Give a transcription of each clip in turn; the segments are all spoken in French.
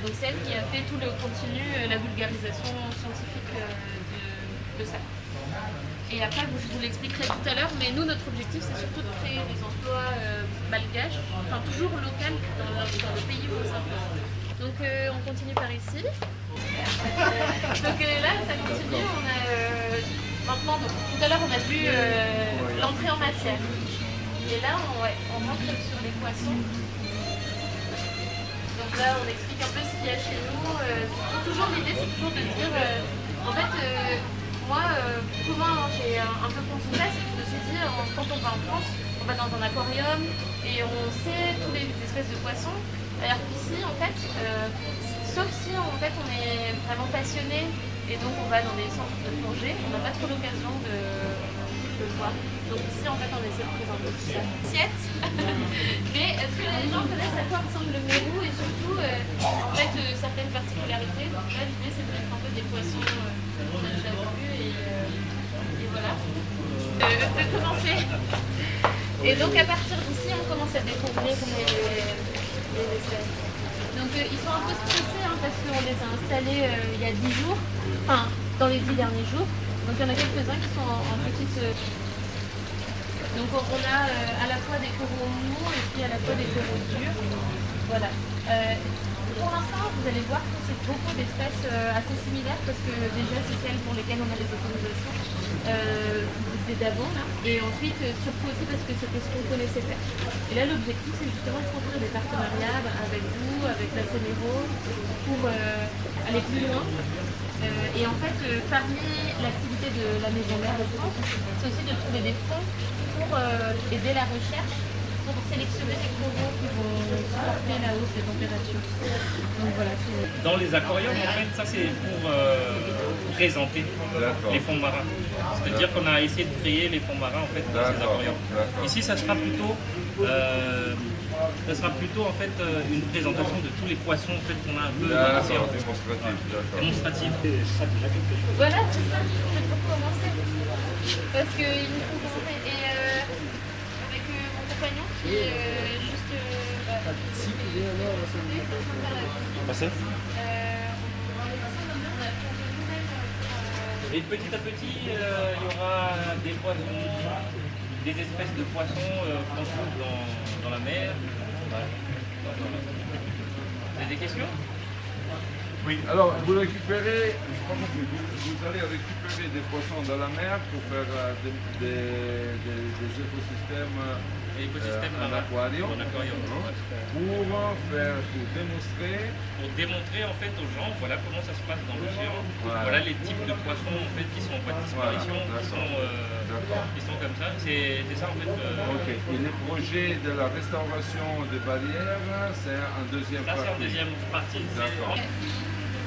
Donc c'est elle qui a fait tout le contenu, la vulgarisation scientifique de ça. Et après, je vous l'expliquerai tout à l'heure, mais nous, notre objectif, c'est surtout de créer des emplois malgaches, enfin toujours local dans le pays où on s'impose. Donc on continue par ici. Donc là, ça continue. On a maintenant, donc, tout à l'heure, on a vu l'entrée en matière. Et là, on rentre sur les poissons. Donc là, on explique un peu ce qu'il y a chez nous. Toujours l'idée, c'est toujours de dire, en fait, moi, comment j'ai un peu pensé ça, c'est que je me suis dit, quand on va en France, on va dans un aquarium et on sait toutes les espèces de poissons. Alors qu'ici, en fait, sauf si en fait on est vraiment passionné et donc on va dans des centres de plongée, on n'a pas trop l'occasion de le voir. Donc ici, en fait, on essaie de présenter tout ça. Assiette. Mais est-ce que les gens connaissent à quoi ressemble le mérou et surtout, en fait, certaines particularités. Donc là, l'idée, c'est de mettre un peu des poissons qu'on a déjà vus et voilà. De commencer. Et donc, à partir d'ici, on commence à découvrir les espèces. Donc, ils sont un peu stressés parce qu'on les a installés il y a 10 jours, enfin, dans les 10 derniers jours. Donc, il y en a quelques-uns qui sont en petite. Donc on a à la fois des coraux mous et puis à la fois des coraux durs. Voilà. Pour l'instant, vous allez voir que c'est beaucoup d'espèces assez similaires parce que déjà c'est celles pour lesquelles on a les autorisations d'avant là. Et ensuite surtout aussi parce que c'était ce qu'on connaissait faire. Et là l'objectif c'est justement de construire des partenariats avec vous, avec la Céméro, pour aller plus loin. Et en fait, parmi l'activité de la Maison Mère de France, c'est aussi de trouver des fonds pour aider la recherche, pour sélectionner des coraux qui vont supporter la hausse des températures. Donc voilà. Dans les aquariums, en fait, ça c'est pour présenter les fonds marins. C'est-à-dire qu'on a essayé de créer les fonds marins en fait dans ces aquariums. Ici, ça sera plutôt en fait une présentation de tous les poissons en fait qu'on a un peu dans l'océan. Démonstratif. Voilà, c'est ça. C'est pour commencer. Parce qu'il nous faut commencer. Et avec mon compagnon qui est juste. Et petit à petit, il y aura des poissons, des espèces de poissons qu'on trouve dans la mer. Voilà. Vous avez des questions? Oui, alors vous récupérez, vous allez récupérer des poissons dans la mer pour faire des écosystèmes en aquarium, pour démontrer en fait aux gens voilà comment ça se passe dans l'océan, voilà les types de poissons en fait qui sont en voie de disparition, qui sont comme ça, c'est ça en fait. Ok, et le projet de la restauration des barrières, c'est un deuxième partie. C'est en deuxième partie. D'accord.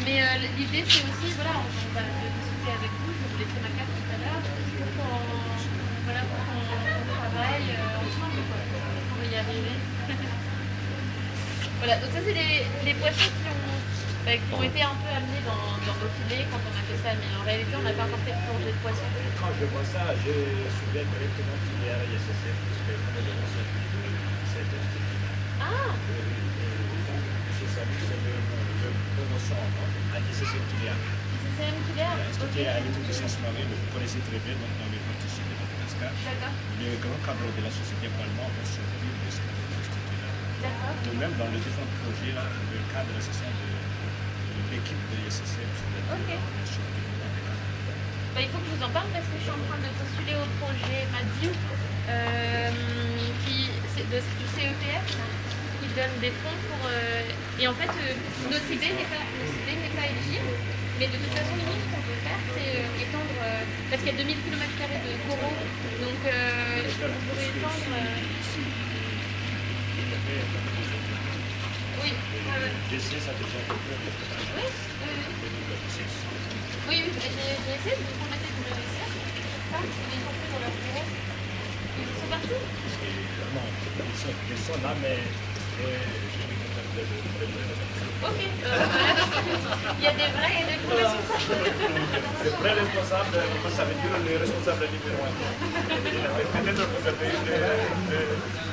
Mais l'idée c'est aussi, voilà, on va discuter avec vous, je vous laisserai ma carte tout à l'heure, pour qu'on travaille ensemble, quoi. On va y arriver. Voilà, donc ça c'est les poissons qui ont été un peu amenés dans nos filets quand on a fait ça, mais en réalité on n'a pas encore fait de plongée de poissons. Quand je vois ça, je souviens directement qu'il y a ISSF, parce que c'est Ah! c'est ça, c'est le notion, ISSF Tilia. C'est même Tilia? C'était à l'étude de sciences marines, vous connaissez très bien, donc on avait participé dans Madagascar. D'accord. Le grand cadre de la société Palma, on se dit de cette institut-là. D'accord. Donc même dans les différents projets, là, le cadre, c'est ça, de l'équipe de l'ISSF. Ok. Il faut que je vous en parle parce que je suis en train de postuler au projet MADIU du CEPF qui donne des fonds pour... et en fait, notre idée n'est pas éligible, mais de toute façon, nous, ce qu'on veut faire, c'est étendre... parce qu'il y a 2000 km² de coraux, donc on pourrait étendre... Oui, ça déjà oui. Oui, j'ai essayé de vous contacter pour le lycée, ils sont plus dans leur bureau. Ils sont partis? Non, ils sont là, mais je vais contacter le Ok, il y a des vrais et des faux responsables. Le vrai responsable, ça veut dire le responsable numéro 1. Peut-être que vous avez eu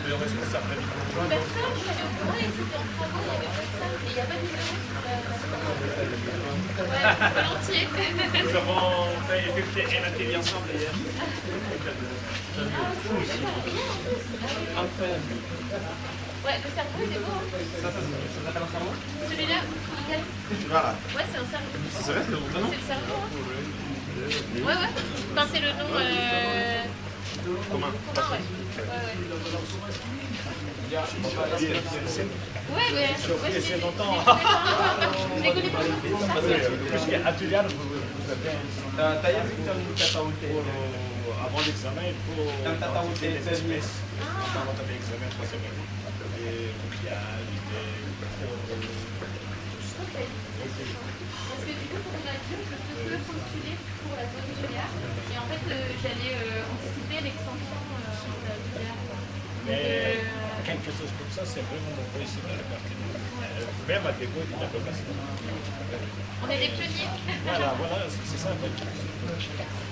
le responsable. s'appelle Personne, je suis au courant, et c'était en travaux, il n'y avait personne, et il n'y a pas de numéro sur la... Ouais, volontiers. Nous avons effectué un atelier ensemble hier. Ouais, le cerveau, il est beau. Ça s'appelle un cerveau? Celui-là, nickel. Voilà. Ouais, c'est un cerveau. C'est vrai, c'est le nom? C'est le cerveau, hein. Ouais, ouais. Enfin, c'est le nom... Commun. Commun, ouais. Ouais, ouais. J'ai essayé longtemps. Je connais pas. Puisque atelier, vous avez T'as vu que t'as une tataouté? avant l'examen, il faut noter les espèces. Dans notre examen, 3e année. Les coquillages, Parce que du coup, pour la dure, je peux que postuler pour la zone Juliard. Et en fait, j'allais anticiper l'extension de la Juliard. mais quelque chose comme ça, c'est vraiment nouveau ici dans le quartier. Même à Dégo, il y a pas passé. On est des pionniers. Voilà, c'est ça en fait.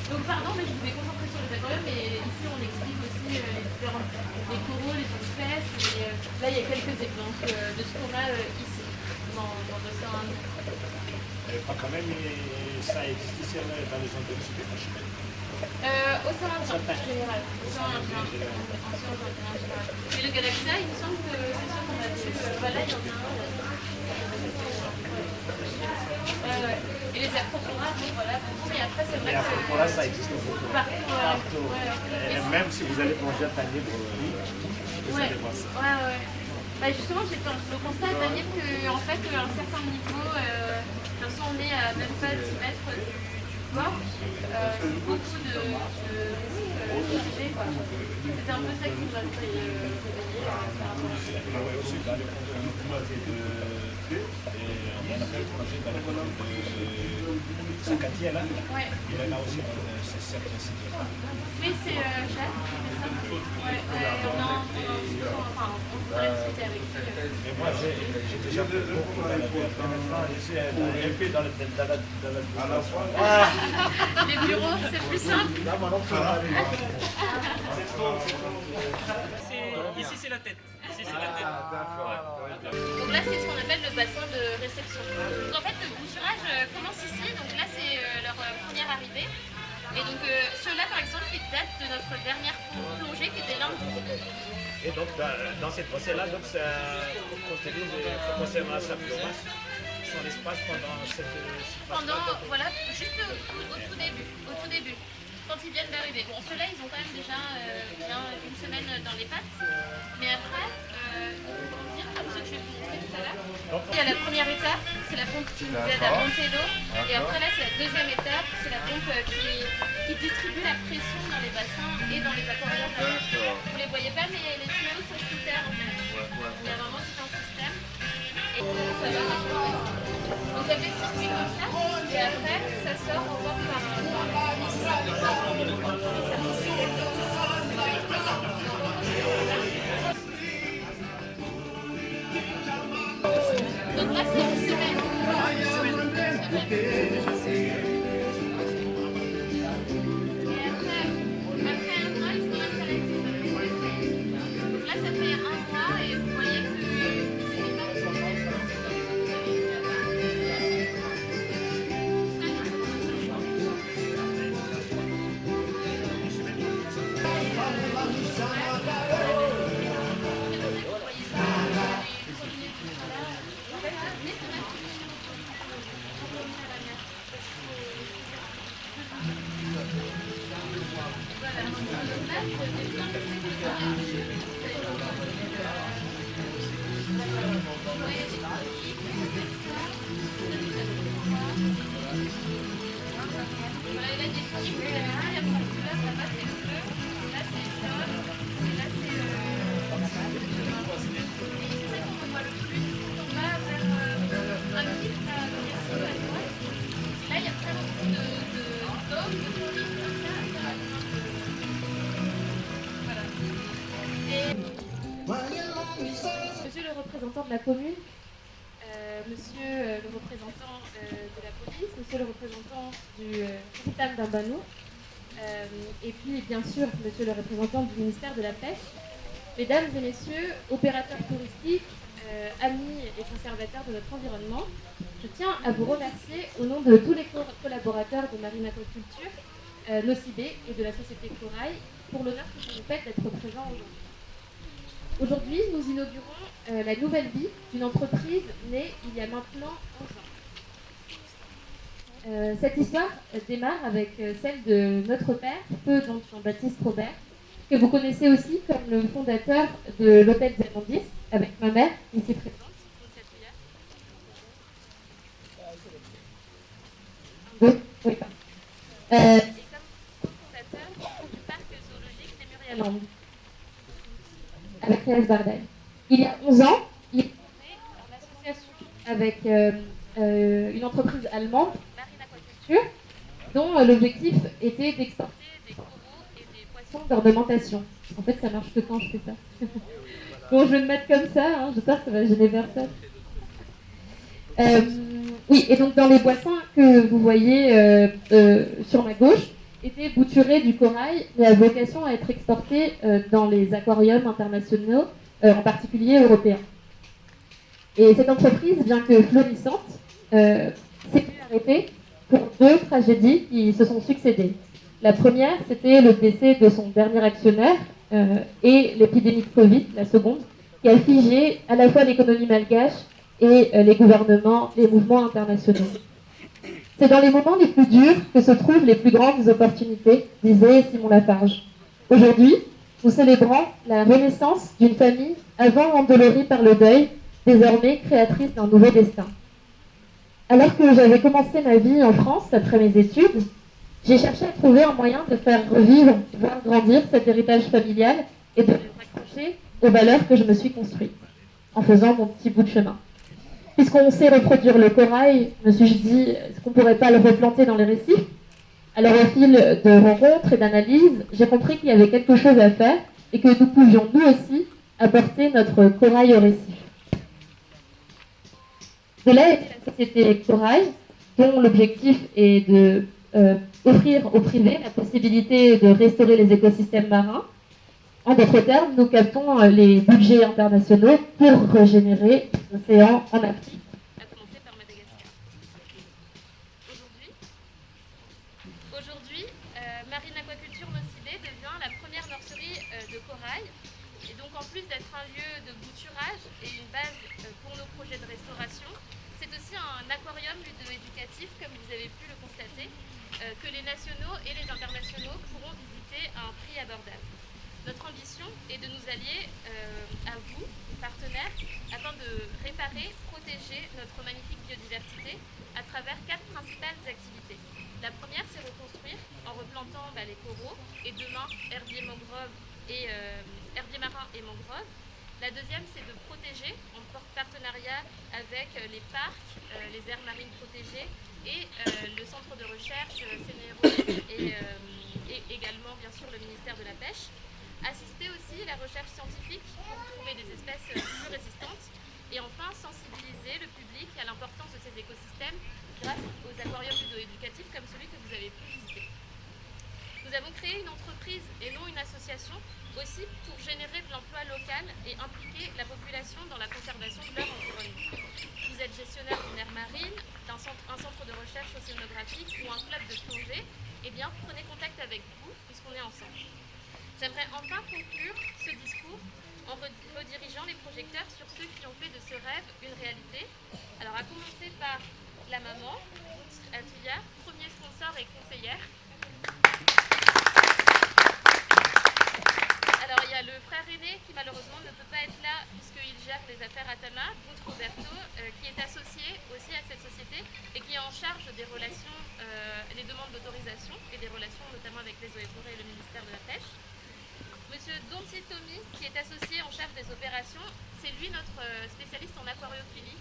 Donc, pardon, mais je voulais concentrer sur les aquariums, mais ici, on explique aussi les différents les coraux, les espèces. Et là, il y a quelques exemples de ce qu'on a ici, dans l'océan Indien. Quand même, ça existe ici dans les zones de l'UCPH. Océan Indien, en général. Océan Indien, en général. Mais le Galaxia, il me semble que c'est sûr qu'on a vu. Voilà, il y en a un. Ouais. Et les acroporas, bon, voilà. Mais après, c'est vrai que... Là, ça existe beaucoup. Partout. Et même si vous allez plonger à Tanier, vous allez voir ça. Ouais. Bah justement, j'ai fait le constat à Tanier qu'en fait, à un certain niveau, de toute façon, on est à même pas 10 mètres du port. C'est beaucoup de sujets, quoi. C'était un peu ça qui nous a fait réveiller par rapport à ça. Aussi, dans le projet de Clé, et on a fait le projet dans le projet de Sakati, là. Ouais. Il est là aussi, c'est certains sites. Oui, c'est cher, c'est ça. Ouais, on pourrait discuter avec lui. Mais moi, j'ai déjà fait beaucoup dans la vie. Maintenant, je suis un peu dans la fois. Les bureaux, c'est plus simple. Là, maintenant, on peut aller. Ici, c'est la tête. Ici, c'est la tête. Donc là, c'est ce qu'on appelle le bassin de réception. Donc en fait, le bouturage commence ici. Donc là, c'est leur première arrivée. Et donc ceux-là, par exemple, ils datent de notre dernière plongée qui était lundi. Et donc, dans cette fossée-là, donc, ça continue concernant sa biomasse, son espace pendant cette phase-là. Voilà, juste au tout début. Quand ils viennent d'arriver. Bon, ceux-là, ils ont quand même déjà bien une semaine dans les pattes. Mais après, comment dire, comme ceux que je vais vous montrer tout à l'heure, il y a la première étape, c'est la pompe qui nous aide à monter l'eau. Et après, là, c'est la deuxième étape, c'est la pompe qui distribue la pression dans les bassins et dans les aquariums. Vous les voyez pas, mais les tuyaux sont sous terre en fait. Il y a vraiment tout un système. Et ça va marcher. Donc ça fait circuit comme ça, et après, ça sort encore par donc là, c'est une semaine. Et après un mois, ils vont mettre à l'activité. Donc là, ça fait un mois et vous voyez que c'est pas Monsieur le représentant de la commune, monsieur le représentant de la police, monsieur le représentant du Ritam d'Ambanou, et puis bien sûr monsieur le représentant du ministère de la Pêche. Mesdames et messieurs, opérateurs touristiques, amis et conservateurs de notre environnement, je tiens à vous remercier au nom de tous les collaborateurs de Marine Aquaculture, Nocibé et de la société Corail pour l'honneur que vous nous faites d'être présents aujourd'hui. Aujourd'hui, nous inaugurons la nouvelle vie d'une entreprise née il y a maintenant 11 ans. Cette histoire démarre avec celle de notre père, feu donc Jean-Baptiste Robert, que vous connaissez aussi comme le fondateur de l'hôtel Zermandis, avec ma mère, ici présente. Oui, et comme cofondateur du parc zoologique des Murialandes, avec Léa Bardaille. Il y a 11 ans, il est formé en association avec une entreprise allemande, Marine Aquaculture, dont l'objectif était d'exporter des coraux et des poissons d'ornementation. En fait, ça marche que quand je fais ça. Bon, je vais me mettre comme ça, hein, j'espère que ça va gêner personne. Oui, et donc dans les bassins que vous voyez sur ma gauche, étaient bouturés du corail, mais à vocation à être exporté dans les aquariums internationaux, en particulier européens. Et cette entreprise, bien que florissante, s'est vue arrêtée pour 2 tragédies qui se sont succédées. La première, c'était le décès de son dernier actionnaire et l'épidémie de Covid, la seconde, qui a figé à la fois l'économie malgache et les gouvernements, les mouvements internationaux. C'est dans les moments les plus durs que se trouvent les plus grandes opportunités, disait Simon Lafarge. Aujourd'hui, nous célébrons la renaissance d'une famille avant endolorie par le deuil, désormais créatrice d'un nouveau destin. Alors que j'avais commencé ma vie en France après mes études, j'ai cherché à trouver un moyen de faire revivre, voire grandir cet héritage familial et de le raccrocher aux valeurs que je me suis construite, en faisant mon petit bout de chemin. Puisqu'on sait reproduire le corail, me suis-je dit, est-ce qu'on ne pourrait pas le replanter dans les récifs? Alors au fil de rencontres et d'analyses, j'ai compris qu'il y avait quelque chose à faire et que nous pouvions nous aussi apporter notre corail au récif. De là est la société Corail, dont l'objectif est de offrir au privé la possibilité de restaurer les écosystèmes marins. En d'autres termes, nous captons les budgets internationaux pour régénérer l'océan en Afrique. À commencer par Madagascar. Aujourd'hui, Marine Aquaculture Nocibé devient la première nurserie de corail. Et donc en plus d'être un lieu de bouturage et une base pour nos projets de restauration, c'est aussi un aquarium ludo-éducatif, comme vous avez pu le constater, que les nationaux et les internationaux pourront visiter à un prix abordable. Notre ambition est de nous allier à vous, partenaires, afin de réparer, protéger notre magnifique biodiversité à travers 4 principales activités. La première, c'est reconstruire en replantant les coraux et demain herbiers marin et mangroves. La deuxième, c'est de protéger en partenariat avec les parcs, les aires marines protégées et le centre de recherche CNRO et également bien sûr le ministère de la Pêche. Assister aussi à la recherche scientifique pour trouver des espèces plus résistantes et enfin sensibiliser le public à l'importance de ces écosystèmes grâce aux aquariums ludo-éducatifs comme celui que vous avez pu visiter. Nous avons créé une entreprise et non une association aussi pour générer de l'emploi local et impliquer la population dans la conservation de leur environnement. Vous êtes gestionnaire d'une aire marine, un centre de recherche océanographique ou un club de plongée, eh bien prenez contact avec vous puisqu'on est ensemble. J'aimerais enfin conclure ce discours en redirigeant les projecteurs sur ceux qui ont fait de ce rêve une réalité. Alors à commencer par la maman, Atouya, premier sponsor et conseillère. Alors il y a le frère aîné qui malheureusement ne peut pas être là puisqu'il gère les affaires Atama, Ruth Roberto, qui est associé aussi à cette société et qui est en charge des relations, les demandes d'autorisation et des relations notamment avec les eaux et forêts et le ministère de la Pêche. Monsieur Donti Tomi, qui est associé en charge des opérations, c'est lui notre spécialiste en aquariophilie.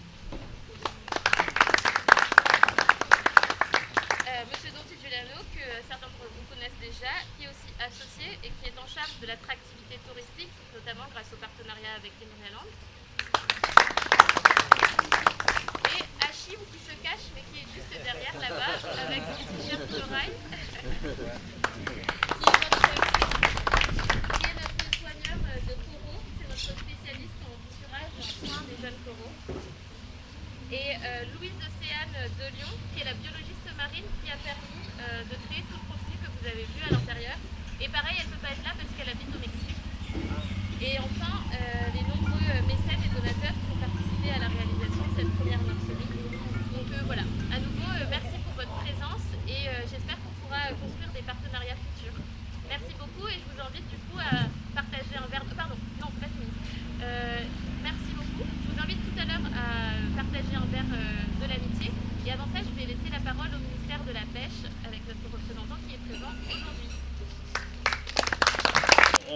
Monsieur Donti Giuliano, que certains d'entre vous connaissent déjà, qui est aussi associé et qui est en charge de l'attractivité touristique, notamment grâce au partenariat avec les Murialandes. Et Achim, qui se cache, mais qui est juste derrière là-bas, avec son t-shirt corail. Qui est notre soigneur de coraux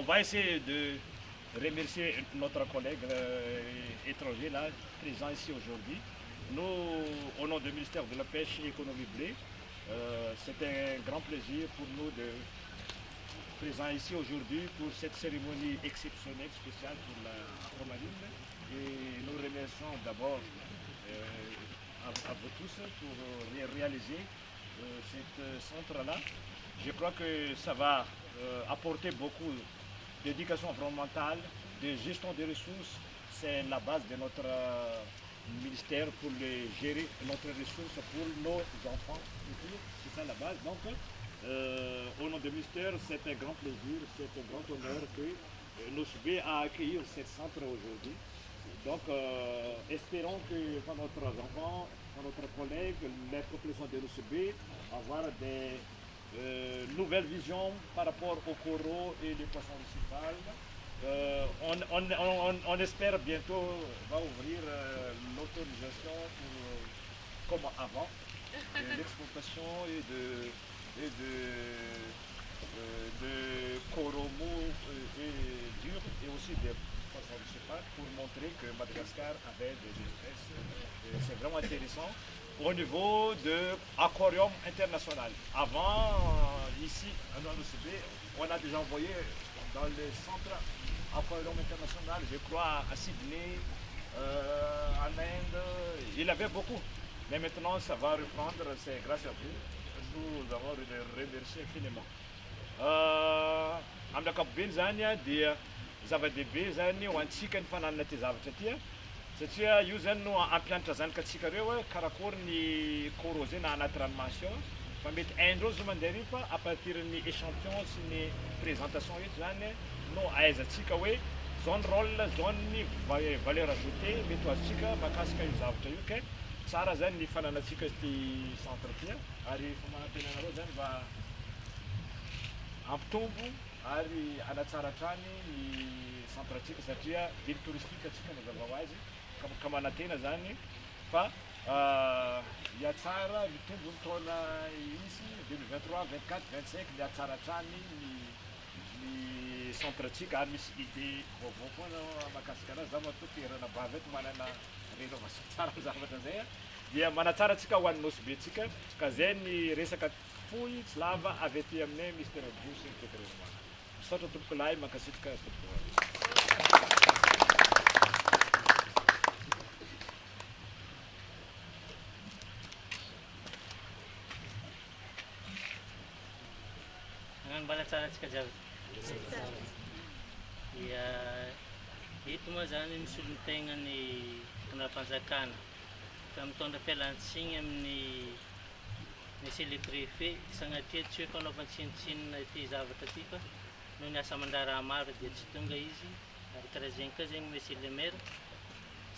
on va essayer de remercier notre collègue étranger là, présent ici aujourd'hui. Nous, au nom du ministère de la Pêche et Économie Blé, c'est un grand plaisir pour nous de présent ici aujourd'hui pour cette cérémonie exceptionnelle, spéciale pour la formaline. Et nous remercions d'abord à vous tous pour réaliser ce centre-là. Je crois que ça va apporter beaucoup d'éducation environnementale, de gestion des ressources. C'est la base de notre ministère pour gérer notre ressource pour nos enfants. C'est ça la base. Donc, au nom du ministère, c'est un grand plaisir, c'est un grand honneur que nous soyons à accueillir ce centre aujourd'hui. Donc, espérons que pour notre enfant, pour notre collègue, les populations de l'UCB, avoir des nouvelles visions par rapport aux coraux et les poissons municipaux. On espère bientôt va ouvrir l'autorisation comme avant de l'exportation et de coraux mous et durs et aussi des poissons municipaux pour montrer que Madagascar avait des espèces. C'est vraiment intéressant. Au niveau de l'aquarium international. Avant, ici, dans le CB, on a déjà envoyé dans le centre aquarium international, je crois, à Sydney, en Inde. Il y avait beaucoup. Mais maintenant, ça va reprendre, c'est grâce à vous. Nous avons les remercier infiniment. Amdaka Benzania, des Zavade Benzani, ou un chicken fanana Tizavatia. Satria io zany no ampianatra zanaka atsika reo karakory ny coraux zay na anaty ranomasy ao fa mety haindreo zo mandeha ry fa à partir ny échantillon sy ny présentation eto zany no ahaizantsika hoe zao ny rôle zao ny valeur ajoutée mety ho azontsika mahakasika io zavatra io ke tsara zany ny fananatsika ty centre ty ary famanatenanareo zany mba ampitombo ary anatsara hatrany ny centre atsika satria ville touristique atsika mazava ho azy ka manantena zany fa hiatsara mitombo ny taona isy 2023, 24, 25 ny hatsara hatrany ny centre atsika ary misy idée vaovao koa mahakasika anazy za matoa toerana bavy eto manana rénovation tsara ny zavatra zay dia manatsara atsika ho an'ny nosy be atsika ka zay ny resaka fohy tsy lava avy aty aminay ministère bio sy ny télévision misaotra tompoko lahy mankasitrika tompoko mbala tsara antsika jiaby dia eto moa zany misy olon-tegna ny mpanapanjakana ka mitondra fialan-tsigny amin'ny monsieur le préfet sagnatria tsy hoe fanaovan-tsinitsinina ity zavatra ty fa noho ny asa mandraraha maro dia tsy tonga izy ary karaha zegny ka zegny monsieur le maire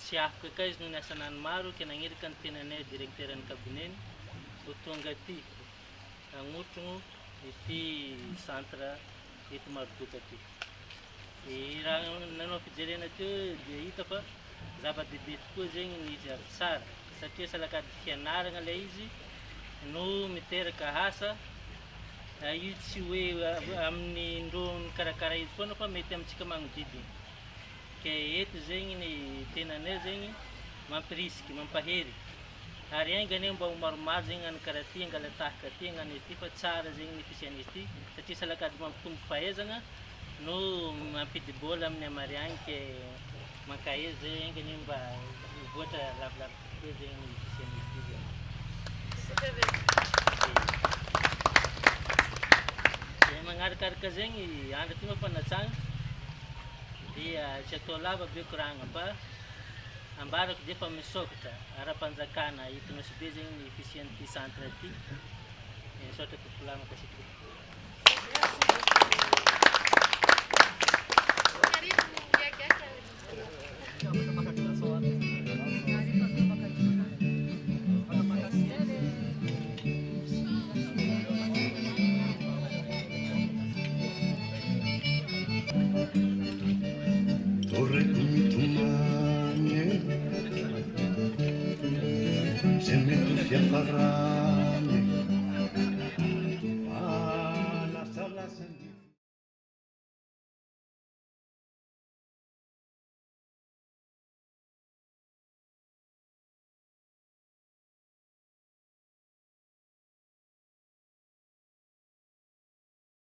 tsy afaka ka izy noho ny asanany maro ke nagniraka ny tenanay directeur ny cabineny ho tonga aty agnotrogno ity centre eto Maroboka ty. Raha nanao fijerena teo dia hita fa zava-dehibe tokoa zegny ny izy ary tsara satria salakady fianarana ilay izy no miteraka asa io tsy hoe amin'ny ndrony karakara izy foana fa mety amintsika magnodidina ke eto zegny ny tenanay zegny mampirisika mampahery ary aingany mba ho maromaro zegny any karaha ty angala tahaka ty agnano izy ty fa tsara zegny ny fisian'izy ty satria salakady mampitombo fahaizana no mampidibola amin'ny amariagny ke mankahery zay aingany mba voatra lavilavitra kokoa zegny ny fisian'izy ty zegny. Dia magnarakaraka zegny andro ty mafanatsagna dia tsy atao lava be koragna fa ambarako dia efa misokatra ara-panjakana hitonao sy be zegny ny fisian'ity centre ty misaotra tompolahy makasitraka. Se me tu fiafarà